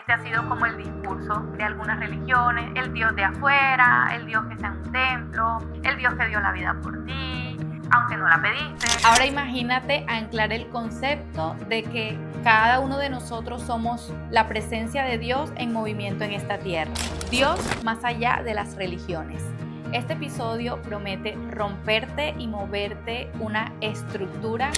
Este ha sido como el discurso de algunas religiones: el Dios de afuera, el Dios que está en un templo, el Dios que dio la vida por ti, aunque no la pediste. Ahora imagínate anclar el concepto de que cada uno de nosotros somos la presencia de Dios en movimiento en esta tierra. Dios más allá de las religiones. Este episodio promete romperte y moverte una estructura.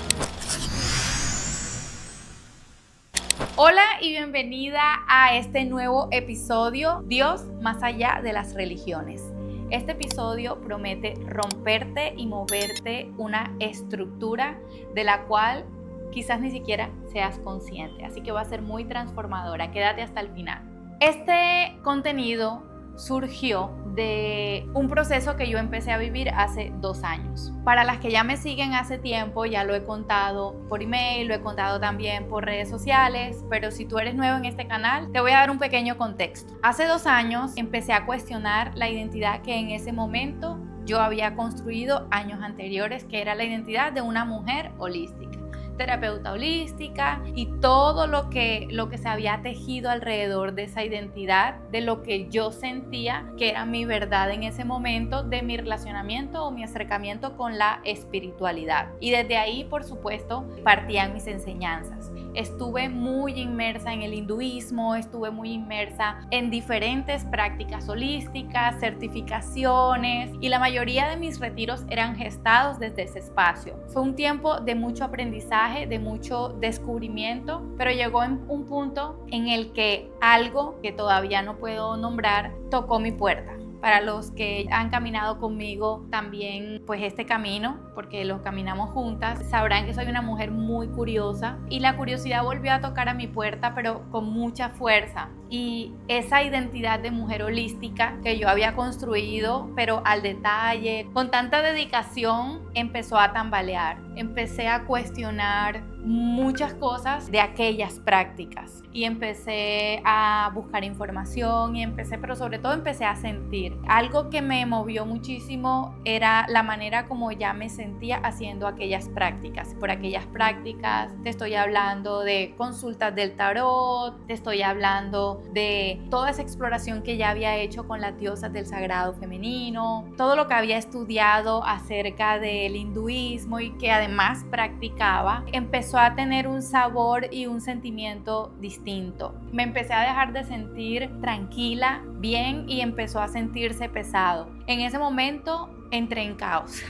Hola y bienvenida a este nuevo episodio, Dios más allá de las religiones. Este episodio promete romperte y moverte una estructura de la cual quizás ni siquiera seas consciente, así que va a ser muy transformadora. Quédate hasta el final. Este contenido surgió de un proceso que yo empecé a vivir hace 2 años. Para las que ya me siguen hace tiempo, ya lo he contado por email, lo he contado también por redes sociales, pero si tú eres nuevo en este canal, te voy a dar un pequeño contexto. Hace 2 años empecé a cuestionar la identidad que en ese momento yo había construido años anteriores, que era la identidad de una mujer holística, terapeuta holística, y todo lo que se había tejido alrededor de esa identidad, de lo que yo sentía que era mi verdad en ese momento, de mi relacionamiento o mi acercamiento con la espiritualidad. Y desde ahí, por supuesto, partían mis enseñanzas. Estuve muy inmersa en el hinduismo, estuve muy inmersa en diferentes prácticas holísticas, certificaciones, y la mayoría de mis retiros eran gestados desde ese espacio. Fue un tiempo de mucho aprendizaje, de mucho descubrimiento, pero llegó en un punto en el que algo que todavía no puedo nombrar tocó mi puerta. Para los que han caminado conmigo también pues este camino, porque lo caminamos juntas, sabrán que soy una mujer muy curiosa, y la curiosidad volvió a tocar a mi puerta, pero con mucha fuerza. Y esa identidad de mujer holística que yo había construido, pero al detalle, con tanta dedicación, empezó a tambalear. Empecé a cuestionar muchas cosas de aquellas prácticas y empecé a buscar información pero sobre todo empecé a sentir. Algo que me movió muchísimo era la manera como ya me sentía haciendo aquellas prácticas. Por aquellas prácticas te estoy hablando de consultas del tarot, te estoy hablando de toda esa exploración que ya había hecho con las diosas del sagrado femenino, todo lo que había estudiado acerca del hinduismo y que además practicaba, empezó a tener un sabor y un sentimiento distinto. Me empecé a dejar de sentir tranquila, bien, y empezó a sentirse pesado. En ese momento entré en caos.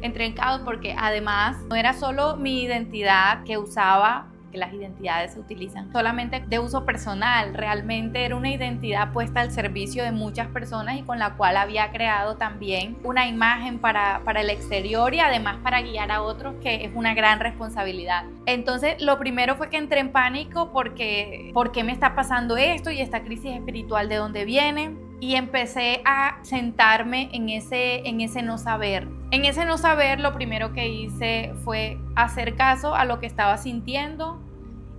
Entré en caos porque además no era solo mi identidad que usaba, que las identidades se utilizan solamente de uso personal, realmente era una identidad puesta al servicio de muchas personas y con la cual había creado también una imagen para el exterior y además para guiar a otros, que es una gran responsabilidad. Entonces lo primero fue que entré en pánico porque ¿por qué me está pasando esto? Y esta crisis espiritual, ¿de dónde viene? Y empecé a sentarme en ese no saber. En ese no saber, lo primero que hice fue hacer caso a lo que estaba sintiendo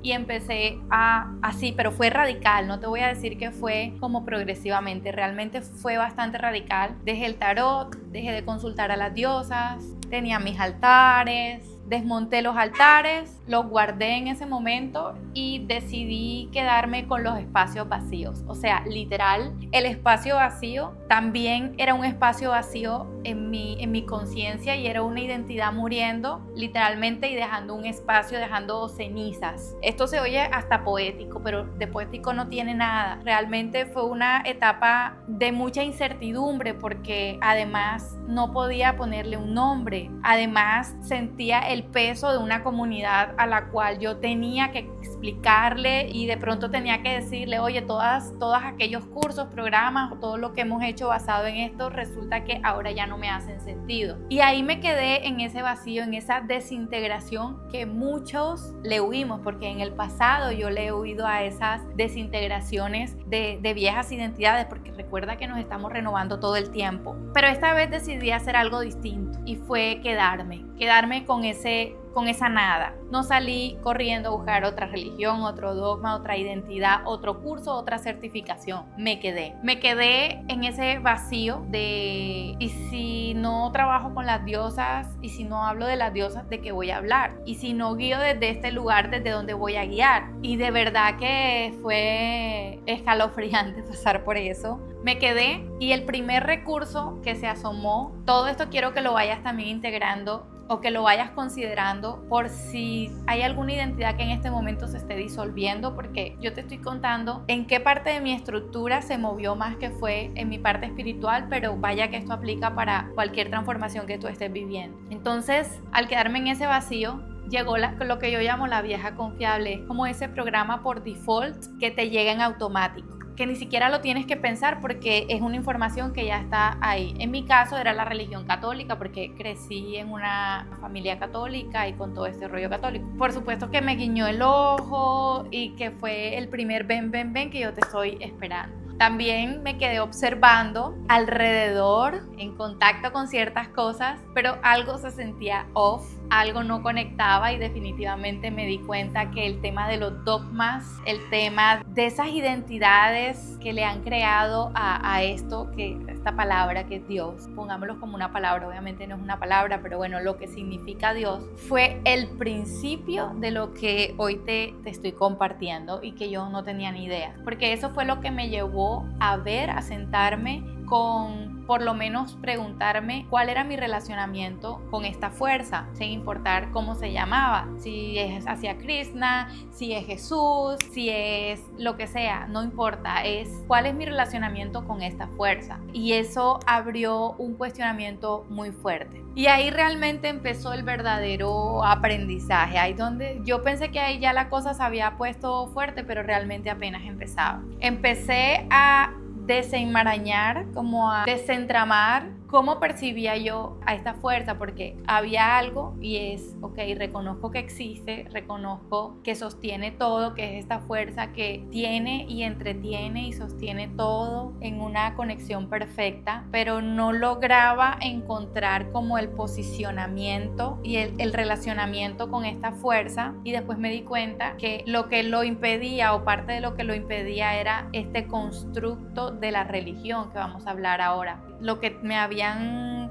y empecé así, pero fue radical. No te voy a decir que fue como progresivamente, realmente fue bastante radical. Dejé el tarot, dejé de consultar a las diosas, tenía mis altares, desmonté los altares, los guardé en ese momento y decidí quedarme con los espacios vacíos. O sea, literal, el espacio vacío también era un espacio vacío en mi conciencia y era una identidad muriendo literalmente y dejando un espacio, dejando cenizas. Esto se oye hasta poético, pero de poético no tiene nada. Realmente fue una etapa de mucha incertidumbre porque además no podía ponerle un nombre. Además sentía el peso de una comunidad a la cual yo tenía que explicarle y de pronto tenía que decirle, oye, todos aquellos cursos, programas, todo lo que hemos hecho basado en esto, resulta que ahora ya no me hacen sentido. Y ahí me quedé en ese vacío, en esa desintegración que muchos le huimos, porque en el pasado yo le he huido a esas desintegraciones de viejas identidades, porque recuerda que nos estamos renovando todo el tiempo. Pero esta vez decidí hacer algo distinto y fue quedarme quedarme con esa nada. No salí corriendo a buscar otra religión, otro dogma, otra identidad, otro curso, otra certificación. Me quedé en ese vacío de, ¿y si no trabajo con las diosas? ¿Y si no hablo de las diosas, de qué voy a hablar? ¿Y si no guío desde este lugar, desde donde voy a guiar? Y de verdad que fue escalofriante pasar por eso. Me quedé, y el primer recurso que se asomó, todo esto quiero que lo vayas también integrando o que lo vayas considerando por si hay alguna identidad que en este momento se esté disolviendo, porque yo te estoy contando en qué parte de mi estructura se movió más, que fue en mi parte espiritual, pero vaya que esto aplica para cualquier transformación que tú estés viviendo. Entonces, al quedarme en ese vacío, llegó lo que yo llamo la vieja confiable. Es como ese programa por default que te llega en automático, que ni siquiera lo tienes que pensar porque es una información que ya está ahí. En mi caso era la religión católica, porque crecí en una familia católica y con todo este rollo católico. Por supuesto que me guiñó el ojo y que fue el primer ven que yo te estoy esperando. También me quedé observando alrededor, en contacto con ciertas cosas, pero algo se sentía off, algo no conectaba, y definitivamente me di cuenta que el tema de los dogmas, el tema de esas identidades que le han creado a esto, que esta palabra que es Dios, pongámoslo como una palabra, obviamente no es una palabra, pero bueno, lo que significa Dios, fue el principio de lo que hoy te estoy compartiendo y que yo no tenía ni idea, porque eso fue lo que me llevó a sentarme con, por lo menos preguntarme cuál era mi relacionamiento con esta fuerza, sin importar cómo se llamaba, si es hacia Krishna, si es Jesús, si es lo que sea, no importa, es cuál es mi relacionamiento con esta fuerza. Y eso abrió un cuestionamiento muy fuerte. Y ahí realmente empezó el verdadero aprendizaje, ahí donde yo pensé que ahí ya la cosa se había puesto fuerte, pero realmente apenas empezaba. Empecé a desenmarañar, como a desentramar cómo percibía yo a esta fuerza, porque había algo, y es, ok, reconozco que existe, reconozco que sostiene todo, que es esta fuerza que tiene y entretiene y sostiene todo en una conexión perfecta, pero no lograba encontrar como el posicionamiento y el relacionamiento con esta fuerza. Y después me di cuenta que lo que lo impedía, o parte de lo que lo impedía, era este constructo de la religión que vamos a hablar ahora, lo que me habían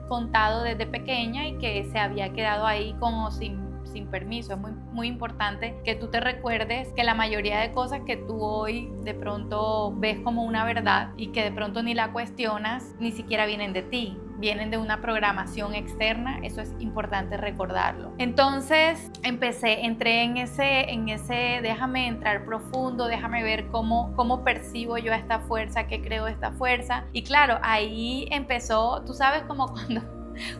contado desde pequeña y que se había quedado ahí como sin permiso. Es muy importante que tú te recuerdes que la mayoría de cosas que tú hoy de pronto ves como una verdad y que de pronto ni la cuestionas, ni siquiera vienen de ti, vienen de una programación externa. Eso es importante recordarlo. Entonces entré en ese déjame entrar profundo, déjame ver cómo percibo yo a esta fuerza, qué creo esta fuerza. Y claro, ahí empezó, tú sabes, como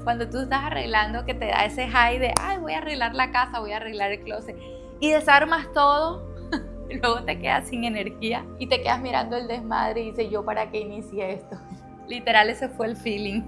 cuando tú estás arreglando, que te da ese high de, ay, voy a arreglar la casa, voy a arreglar el closet, y desarmas todo. Y luego te quedas sin energía y te quedas mirando el desmadre y dices, ¿yo para qué inicié esto? Literal, ese fue el feeling.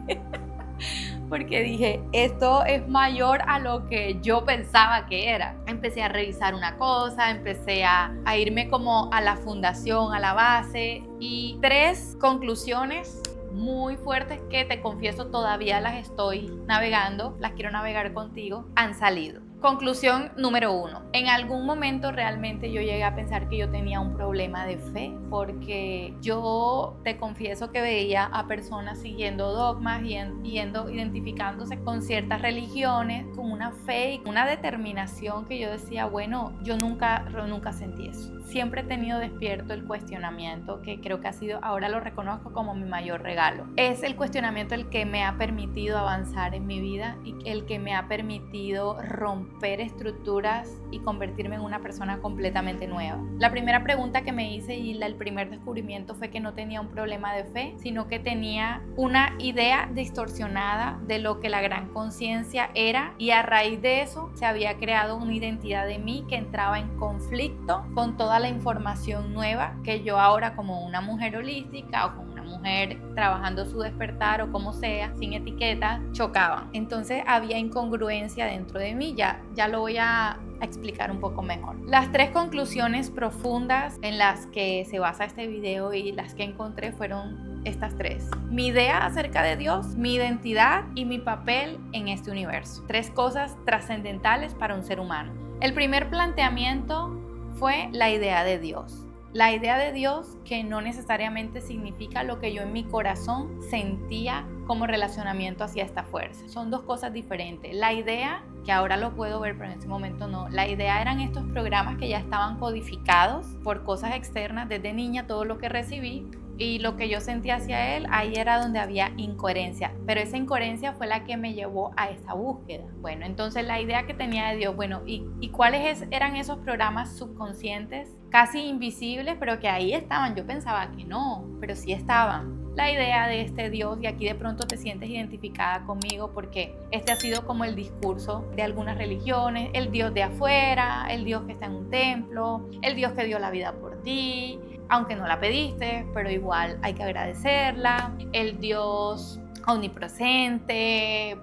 Porque dije, esto es mayor a lo que yo pensaba que era. Empecé a revisar una cosa, empecé a irme como a la fundación, a la base, y 3 conclusiones muy fuertes que te confieso todavía las estoy navegando, las quiero navegar contigo, han salido. Conclusión número 1. En algún momento realmente yo llegué a pensar que yo tenía un problema de fe, porque yo te confieso que veía a personas siguiendo dogmas, identificándose con ciertas religiones, con una fe y una determinación que yo decía, bueno, yo nunca sentí eso. Siempre he tenido despierto el cuestionamiento, que creo que ha sido, ahora lo reconozco como mi mayor regalo. Es el cuestionamiento el que me ha permitido avanzar en mi vida y el que me ha permitido romper estructuras y convertirme en una persona completamente nueva. La primera pregunta que me hice y el primer descubrimiento fue que no tenía un problema de fe, sino que tenía una idea distorsionada de lo que la gran conciencia era, y a raíz de eso se había creado una identidad de mí que entraba en conflicto con toda la información nueva que yo ahora, como una mujer holística o como una mujer trabajando su despertar o como sea, sin etiqueta, chocaban. Entonces había incongruencia dentro de mí. Ya lo voy a explicar un poco mejor. Las 3 conclusiones profundas en las que se basa este video y las que encontré fueron estas tres: mi idea acerca de Dios, mi identidad y mi papel en este universo. 3 cosas trascendentales para un ser humano. El primer planteamiento fue la idea de Dios. La idea de Dios, que no necesariamente significa lo que yo en mi corazón sentía como relacionamiento hacia esta fuerza. Son 2 cosas diferentes. La idea, que ahora lo puedo ver, pero en ese momento no. La idea eran estos programas que ya estaban codificados por cosas externas. Desde niña, todo lo que recibí y lo que yo sentía hacia él, ahí era donde había incoherencia. Pero esa incoherencia fue la que me llevó a esa búsqueda. Bueno, entonces la idea que tenía de Dios, bueno, ¿y cuáles eran esos programas subconscientes? Casi invisibles, pero que ahí estaban. Yo pensaba que no, pero sí estaban. La idea de este Dios, y aquí de pronto te sientes identificada conmigo porque este ha sido como el discurso de algunas religiones: el Dios de afuera, el Dios que está en un templo, el Dios que dio la vida por ti, aunque no la pediste, pero igual hay que agradecerla, el Dios omnipresente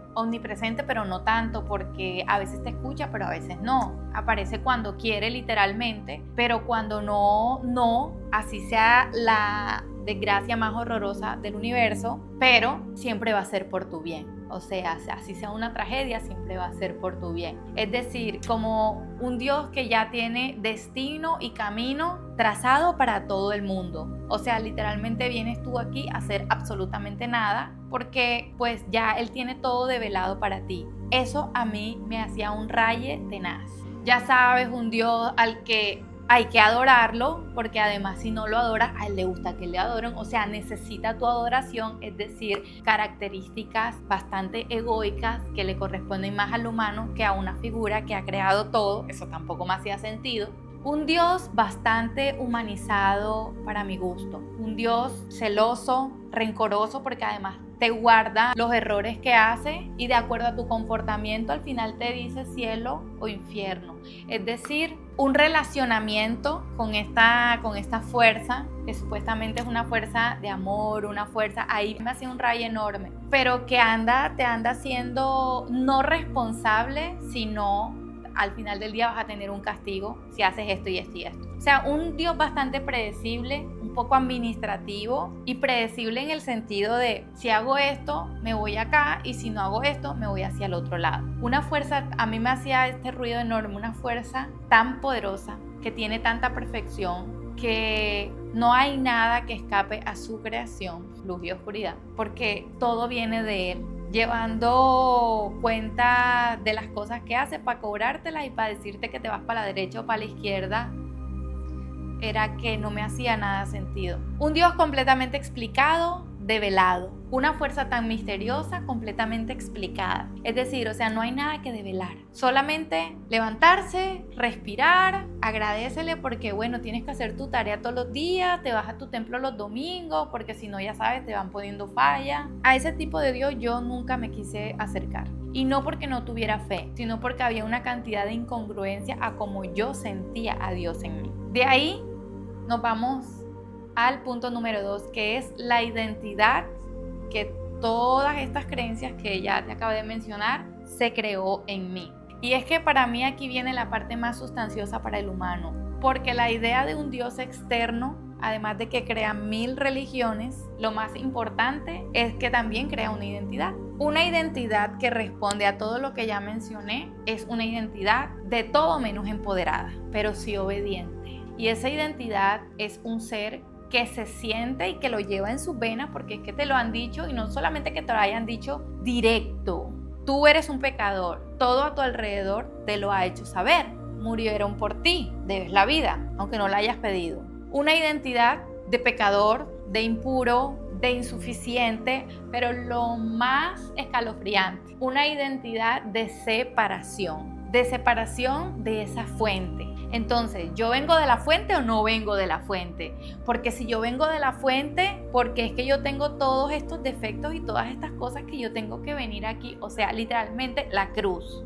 pero no tanto, porque a veces te escucha pero a veces no, aparece cuando quiere literalmente, pero cuando no, así sea la desgracia más horrorosa del universo, pero siempre va a ser por tu bien. O sea, así sea una tragedia, siempre va a ser por tu bien. Es decir, como un Dios que ya tiene destino y camino trazado para todo el mundo. O sea, literalmente vienes tú aquí a hacer absolutamente nada, porque pues ya Él tiene todo develado para ti. Eso a mí me hacía un raye tenaz. Ya sabes, un Dios al que hay que adorarlo, porque además si no lo adoras, a él le gusta que le adoren, o sea, necesita tu adoración, es decir, características bastante egoicas que le corresponden más al humano que a una figura que ha creado todo. Eso tampoco me hacía sentido. Un Dios bastante humanizado para mi gusto, un Dios celoso, rencoroso, porque además te guarda los errores que hace y de acuerdo a tu comportamiento al final te dice cielo o infierno. Es decir, un relacionamiento con esta fuerza, que supuestamente es una fuerza de amor, una fuerza, ahí me hacía un rayo enorme, pero que te anda siendo no responsable, sino al final del día vas a tener un castigo si haces esto y esto y esto. O sea, un Dios bastante predecible, un poco administrativo y predecible en el sentido de si hago esto, me voy acá, y si no hago esto, me voy hacia el otro lado. Una fuerza, a mí me hacía este ruido enorme, una fuerza tan poderosa, que tiene tanta perfección, que no hay nada que escape a su creación, luz y oscuridad, porque todo viene de Él, llevando cuenta de las cosas que hace para cobrártelas y para decirte que te vas para la derecha o para la izquierda. Era que no me hacía nada sentido. Un Dios completamente explicado, develado. Una fuerza tan misteriosa, completamente explicada. Es decir, o sea, no hay nada que develar. Solamente levantarse, respirar, agradécele porque, bueno, tienes que hacer tu tarea todos los días, te vas a tu templo los domingos, porque si no, ya sabes, te van poniendo falla. A ese tipo de Dios yo nunca me quise acercar. Y no porque no tuviera fe, sino porque había una cantidad de incongruencia a como yo sentía a Dios en mí. De ahí nos vamos al punto número 2, que es la identidad, que todas estas creencias que ya te acabo de mencionar se creó en mí. Y es que para mí aquí viene la parte más sustanciosa para el humano, porque la idea de un Dios externo, además de que crea 1000 religiones, lo más importante es que también crea una identidad. Una identidad que responde a todo lo que ya mencioné, es una identidad de todo menos empoderada, pero sí obediente. Y esa identidad es un ser que se siente y que lo lleva en sus venas, porque es que te lo han dicho, y no solamente que te lo hayan dicho directo. Tú eres un pecador, todo a tu alrededor te lo ha hecho saber. Murieron por ti, debes la vida, aunque no la hayas pedido. Una identidad de pecador, de impuro, de insuficiente, pero lo más escalofriante, una identidad de separación de esa fuente. Entonces, ¿yo vengo de la fuente o no vengo de la fuente? Porque si yo vengo de la fuente, porque es que yo tengo todos estos defectos y todas estas cosas que yo tengo que venir aquí, o sea, literalmente la cruz.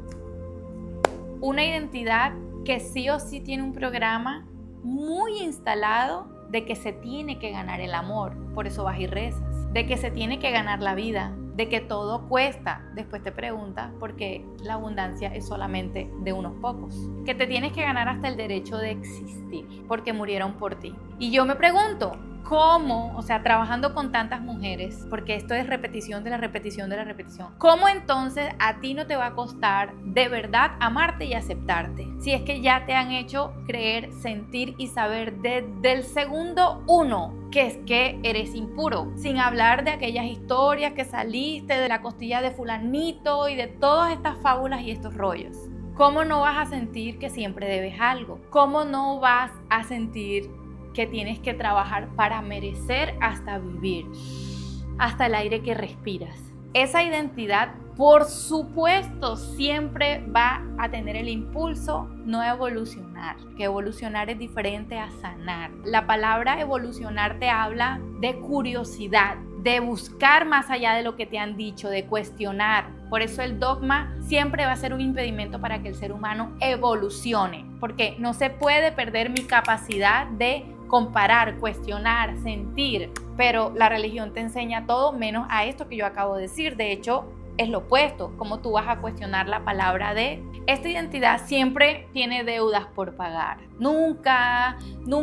Una identidad que sí o sí tiene un programa muy instalado de que se tiene que ganar el amor, por eso vas y rezas, de que se tiene que ganar la vida, de que todo cuesta. Después te preguntas por qué la abundancia es solamente de unos pocos, que te tienes que ganar hasta el derecho de existir, porque murieron por ti. Y yo me pregunto, ¿cómo, o sea, trabajando con tantas mujeres, porque esto es repetición de la repetición de la repetición, cómo entonces a ti no te va a costar de verdad amarte y aceptarte? Si es que ya te han hecho creer, sentir y saber desde el segundo uno que es que eres impuro, sin hablar de aquellas historias que saliste de la costilla de fulanito y de todas estas fábulas y estos rollos. ¿Cómo no vas a sentir que siempre debes algo? ¿Cómo no vas a sentir que tienes que trabajar para merecer hasta vivir, hasta el aire que respiras? Esa identidad, por supuesto, siempre va a tener el impulso no a evolucionar, que evolucionar es diferente a sanar. La palabra evolucionar te habla de curiosidad, de buscar más allá de lo que te han dicho, de cuestionar. Por eso el dogma siempre va a ser un impedimento para que el ser humano evolucione, porque no se puede perder mi capacidad de comparar, cuestionar, sentir, pero la religión te enseña todo menos a esto que yo acabo de decir. De hecho, es lo opuesto, como tú vas a cuestionar la palabra de esta identidad siempre tiene deudas por pagar. Nunca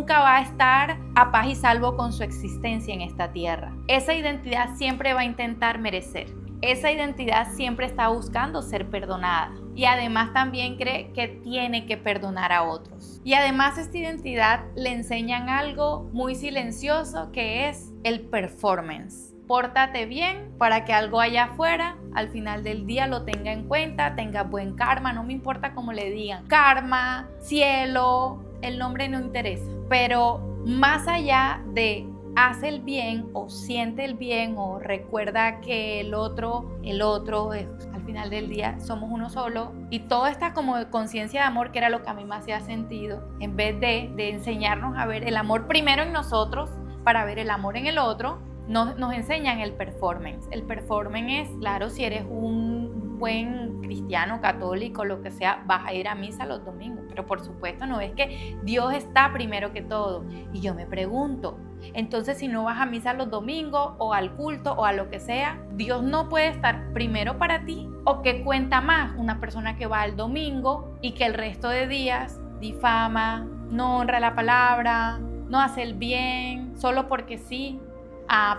va a estar a paz y salvo con su existencia en esta tierra. Esa identidad siempre va a intentar merecer. Esa identidad siempre está buscando ser perdonada y además también cree que tiene que perdonar a otros. Y además esta identidad le enseñan algo muy silencioso que es el performance. Pórtate bien para que algo allá afuera al final del día lo tenga en cuenta, tenga buen karma, no me importa cómo le digan, karma, cielo, el nombre no interesa, pero más allá de haz el bien o siente el bien o recuerda que el otro al final del día somos uno solo, y todo está como de conciencia de amor, que era lo que a mí me hacía sentido, en vez de enseñarnos a ver el amor primero en nosotros para ver el amor en el otro. Nos enseñan el performance. El performance es, claro, si eres un buen cristiano, católico, lo que sea, vas a ir a misa los domingos, pero por supuesto no es que Dios está primero que todo. Y yo me pregunto, entonces si no vas a misa los domingos o al culto o a lo que sea, ¿Dios no puede estar primero para ti? ¿O qué cuenta más una persona que va al domingo y que el resto de días difama, no honra la palabra, no hace el bien, solo porque sí?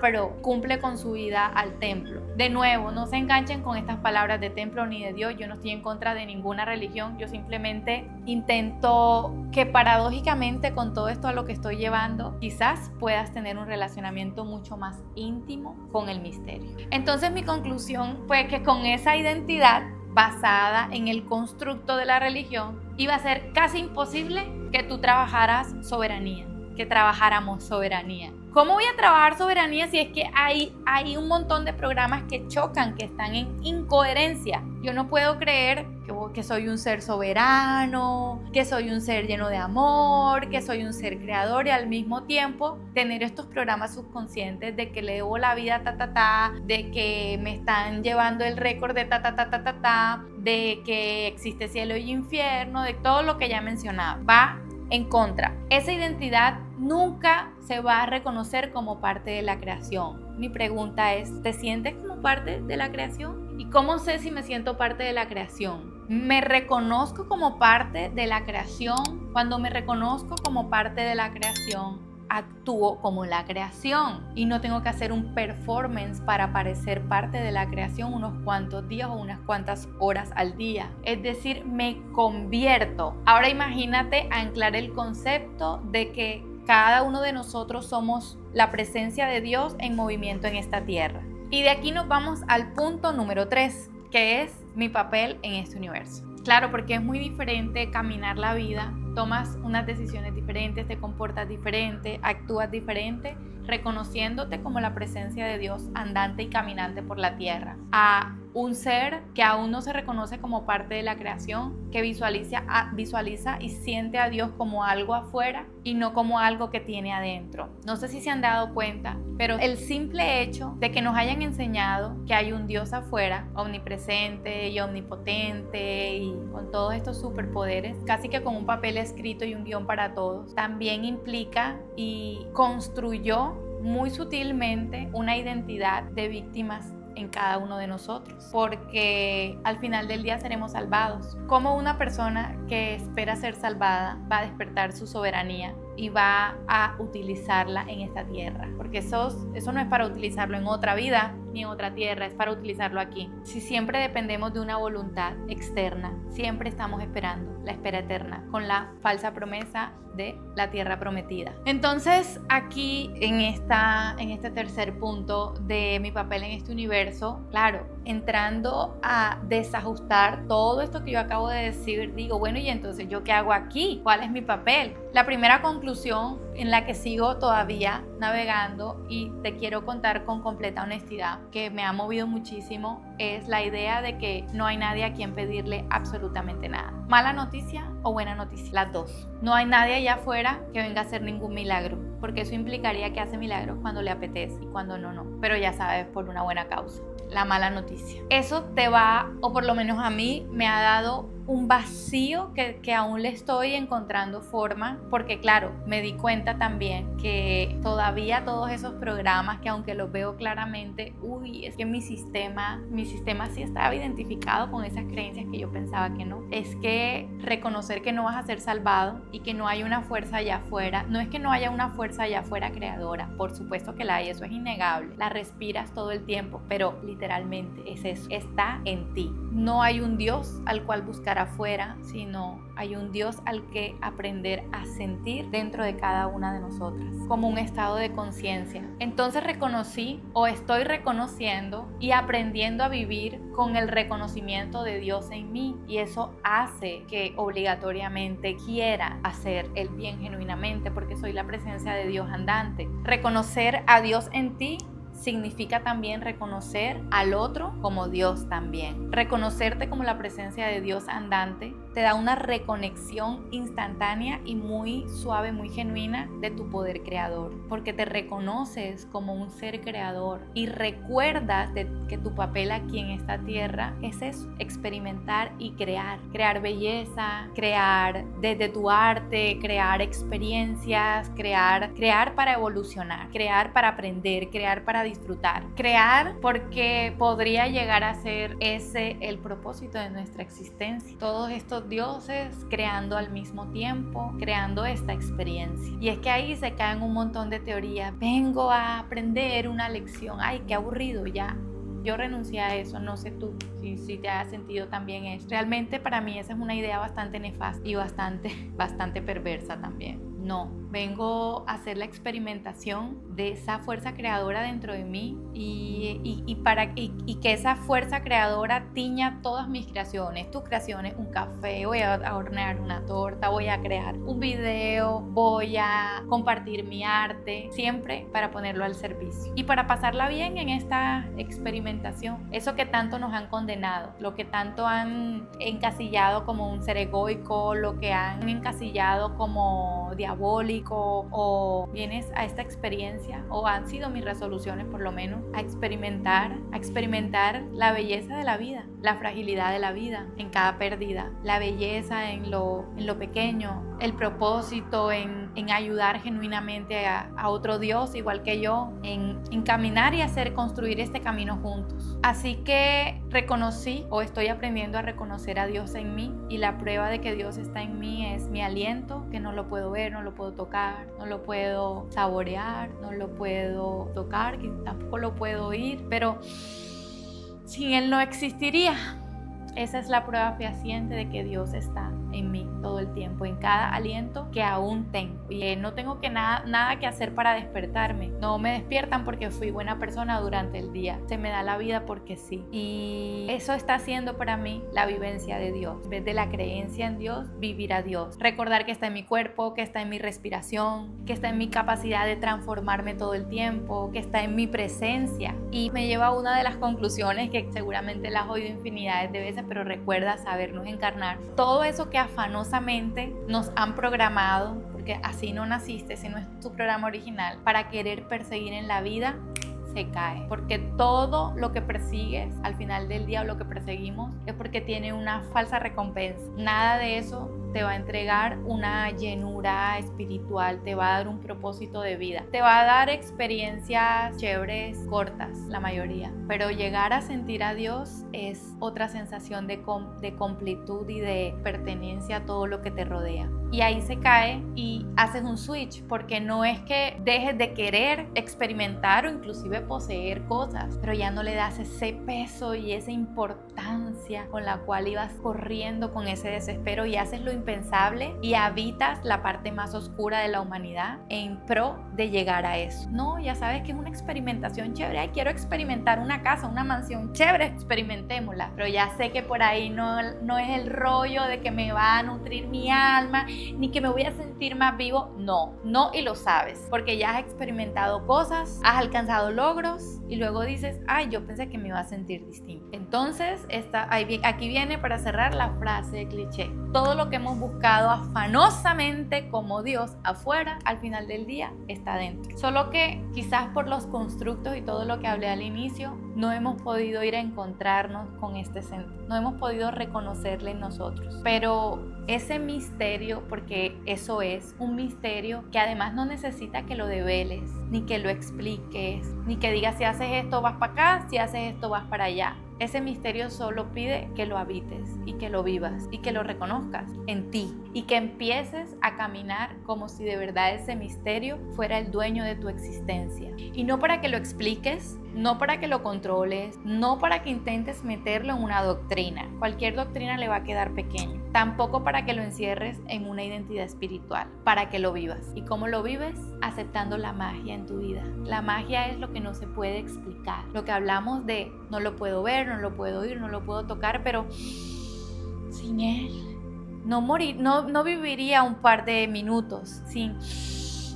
Pero cumple con su vida al templo. De nuevo, no se enganchen con estas palabras de templo ni de Dios. Yo no estoy en contra de ninguna religión. Yo simplemente intento que paradójicamente con todo esto a lo que estoy llevando, quizás puedas tener un relacionamiento mucho más íntimo con el misterio. Entonces mi conclusión fue que con esa identidad basada en el constructo de la religión, iba a ser casi imposible que tú trabajaras soberanía, que trabajáramos soberanía. ¿Cómo voy a trabajar soberanía si es que hay un montón de programas que chocan, que están en incoherencia? Yo no puedo creer que soy un ser soberano, que soy un ser lleno de amor, que soy un ser creador y al mismo tiempo tener estos programas subconscientes de que le debo la vida de que me están llevando el récord de de que existe cielo y infierno, de todo lo que ya mencionaba. Va en contra. Esa identidad nunca se va a reconocer como parte de la creación. Mi pregunta es, ¿te sientes como parte de la creación? ¿Y cómo sé si me siento parte de la creación? ¿Me reconozco como parte de la creación? Cuando me reconozco como parte de la creación, actúo como la creación y no tengo que hacer un performance para parecer parte de la creación unos cuantos días o unas cuantas horas al día. Es decir, me convierto. Ahora imagínate anclar el concepto de que cada uno de nosotros somos la presencia de Dios en movimiento en esta tierra. Y de aquí nos vamos al punto número 3, que es mi papel en este universo. Claro, porque es muy diferente caminar la vida, tomas unas decisiones diferentes, te comportas diferente, actúas diferente, reconociéndote como la presencia de Dios andante y caminante por la tierra, a un ser que aún no se reconoce como parte de la creación, que visualiza y siente a Dios como algo afuera y no como algo que tiene adentro. No sé si se han dado cuenta, pero el simple hecho de que nos hayan enseñado que hay un Dios afuera, omnipresente y omnipotente y con todos estos superpoderes, casi que con un papel escrito y un guión para todos, también implica y construyó muy sutilmente una identidad de víctimas en cada uno de nosotros, porque al final del día seremos salvados. ¿Cómo una persona que espera ser salvada va a despertar su soberanía y va a utilizarla en esta tierra, porque eso no es para utilizarlo en otra vida ni en otra tierra, es para utilizarlo aquí. Si siempre dependemos de una voluntad externa, siempre estamos esperando la espera eterna con la falsa promesa de la tierra prometida. Entonces aquí en este tercer punto de mi papel en este universo, claro, entrando a desajustar todo esto que yo acabo de decir, digo, bueno, y entonces ¿yo qué hago aquí? ¿Cuál es mi papel? La primera conclusión en la que sigo todavía navegando y te quiero contar con completa honestidad, que me ha movido muchísimo, es la idea de que no hay nadie a quien pedirle absolutamente nada. Mala noticia o buena noticia, las dos. No hay nadie allá afuera que venga a hacer ningún milagro, porque eso implicaría que hace milagros cuando le apetece y cuando no. Pero ya sabes, por una buena causa. La mala noticia. Eso te va, o por lo menos a mí, me ha dado un vacío que aún le estoy encontrando forma, porque claro, me di cuenta también que todavía todos esos programas que aunque los veo claramente, es que mi sistema sí estaba identificado con esas creencias que yo pensaba que no. Es que reconocer que no vas a ser salvado y que no hay una fuerza allá afuera, no es que no haya una fuerza allá afuera creadora, por supuesto que la hay, eso es innegable, la respiras todo el tiempo, pero literalmente es eso, está en ti. No hay un Dios al cual buscar afuera, sino hay un Dios al que aprender a sentir dentro de cada una de nosotras, como un estado de conciencia. Entonces reconocí o estoy reconociendo y aprendiendo a vivir con el reconocimiento de Dios en mí, y eso hace que obligatoriamente quiera hacer el bien genuinamente, porque soy la presencia de Dios andante. Reconocer a Dios en ti significa también reconocer al otro como Dios también. Reconocerte como la presencia de Dios andante te da una reconexión instantánea y muy suave, muy genuina de tu poder creador, porque te reconoces como un ser creador y recuerdas que tu papel aquí en esta tierra es eso, experimentar y crear belleza, crear desde tu arte, crear experiencias, crear para evolucionar, crear para aprender, crear para disfrutar, crear porque podría llegar a ser ese el propósito de nuestra existencia. Todos estos dioses creando al mismo tiempo, creando esta experiencia. Y es que ahí se caen un montón de teorías. Vengo a aprender una lección. Ay, qué aburrido ya. Yo renuncié a eso, no sé tú si te has sentido también eso. Realmente para mí esa es una idea bastante nefasta y bastante perversa también. No, vengo a hacer la experimentación de esa fuerza creadora dentro de mí y que esa fuerza creadora tiña todas mis creaciones, tus creaciones, un café, voy a hornear una torta, voy a crear un video, voy a compartir mi arte, siempre para ponerlo al servicio y para pasarla bien en esta experimentación. Eso que tanto nos han condenado, lo que tanto han encasillado como un ser egoico, lo que han encasillado como diabólico, o vienes a esta experiencia, o han sido mis resoluciones por lo menos, a experimentar la belleza de la vida, la fragilidad de la vida en cada pérdida, la belleza en lo pequeño, el propósito en ayudar genuinamente a otro Dios igual que yo, en caminar y construir este camino juntos. Así que reconocí, o estoy aprendiendo a reconocer a Dios en mí, y la prueba de que Dios está en mí es mi aliento, que no lo puedo ver, no lo puedo tocar, no lo puedo saborear, no lo puedo tocar, que tampoco lo puedo oír, pero sin Él no existiría. Esa es la prueba fehaciente de que Dios está en mí todo el tiempo, en cada aliento que aún tengo. Y no tengo nada que hacer para despertarme. No me despiertan porque fui buena persona durante el día. Se me da la vida porque sí. Y eso está haciendo para mí la vivencia de Dios. En vez de la creencia en Dios, vivir a Dios. Recordar que está en mi cuerpo, que está en mi respiración, que está en mi capacidad de transformarme todo el tiempo, que está en mi presencia. Y me lleva a una de las conclusiones que seguramente la has oído infinidades de veces, pero recuerda sabernos encarnar. Todo eso que afanosamente nos han programado, porque así no naciste, ese no es tu programa original, para querer perseguir en la vida, se cae, porque todo lo que persigues al final del día, o lo que perseguimos, es porque tiene una falsa recompensa. Nada de eso te va a entregar una llenura espiritual, te va a dar un propósito de vida, te va a dar experiencias chéveres, cortas, la mayoría. Pero llegar a sentir a Dios es otra sensación de completud y de pertenencia a todo lo que te rodea. Y ahí se cae y haces un switch, porque no es que dejes de querer experimentar o inclusive poseer cosas, pero ya no le das ese peso y esa importancia con la cual ibas corriendo con ese desespero, y haces lo impensable y habitas la parte más oscura de la humanidad en pro de llegar a eso. No, ya sabes que es una experimentación chévere. Ay, quiero experimentar una casa, una mansión chévere, experimentémosla, pero ya sé que por ahí no es el rollo de que me va a nutrir mi alma ni que me voy a sentir más vivo. No, y lo sabes, porque ya has experimentado cosas, has alcanzado logros y luego dices, ay, yo pensé que me iba a sentir distinto. Entonces, aquí viene para cerrar la frase de cliché. Todo lo que hemos buscado afanosamente como Dios afuera, al final del día está dentro. Solo que quizás por los constructos y todo lo que hablé al inicio, no hemos podido ir a encontrarnos con este centro. No hemos podido reconocerle en nosotros. Pero ese misterio, porque eso es un misterio que además no necesita que lo develes, ni que lo expliques, ni que digas si haces esto vas para acá, si haces esto vas para allá. Ese misterio solo pide que lo habites y que lo vivas y que lo reconozcas en ti y que empieces a caminar como si de verdad ese misterio fuera el dueño de tu existencia. Y no para que lo expliques, no para que lo controles, no para que intentes meterlo en una doctrina. Cualquier doctrina le va a quedar pequeño. Tampoco para que lo encierres en una identidad espiritual, para que lo vivas. ¿Y cómo lo vives? Aceptando la magia en tu vida. La magia es lo que no se puede explicar. Lo que hablamos de no lo puedo ver, no lo puedo oír, no lo puedo tocar, pero sin él no viviría un par de minutos sin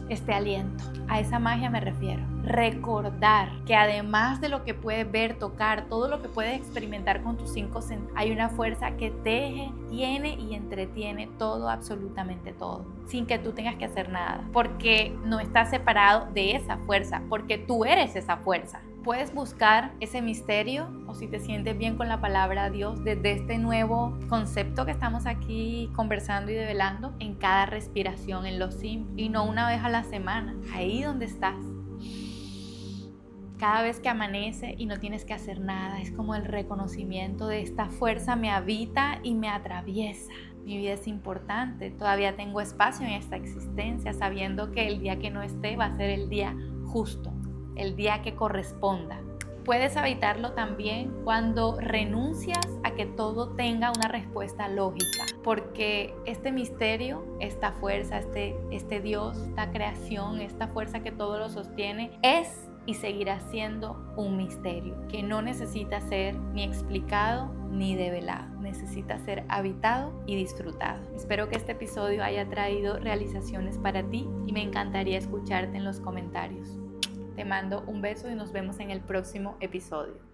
este aliento. A esa magia me refiero. Recordar que además de lo que puedes ver, tocar, todo lo que puedes experimentar con tus 5 sentidos, hay una fuerza que teje, tiene y entretiene todo, absolutamente todo, sin que tú tengas que hacer nada, porque no estás separado de esa fuerza, porque tú eres esa fuerza. Puedes buscar ese misterio, o si te sientes bien con la palabra Dios, desde este nuevo concepto que estamos aquí conversando y develando, en cada respiración, en lo simple, y no una vez a la semana, ahí donde estás. Cada vez que amanece y no tienes que hacer nada, es como el reconocimiento de esta fuerza me habita y me atraviesa. Mi vida es importante, todavía tengo espacio en esta existencia, sabiendo que el día que no esté va a ser el día justo, el día que corresponda. Puedes habitarlo también cuando renuncias a que todo tenga una respuesta lógica, porque este misterio, esta fuerza, este Dios, esta creación, esta fuerza que todo lo sostiene, es y seguirá siendo un misterio que no necesita ser ni explicado ni develado. Necesita ser habitado y disfrutado. Espero que este episodio haya traído realizaciones para ti y me encantaría escucharte en los comentarios. Te mando un beso y nos vemos en el próximo episodio.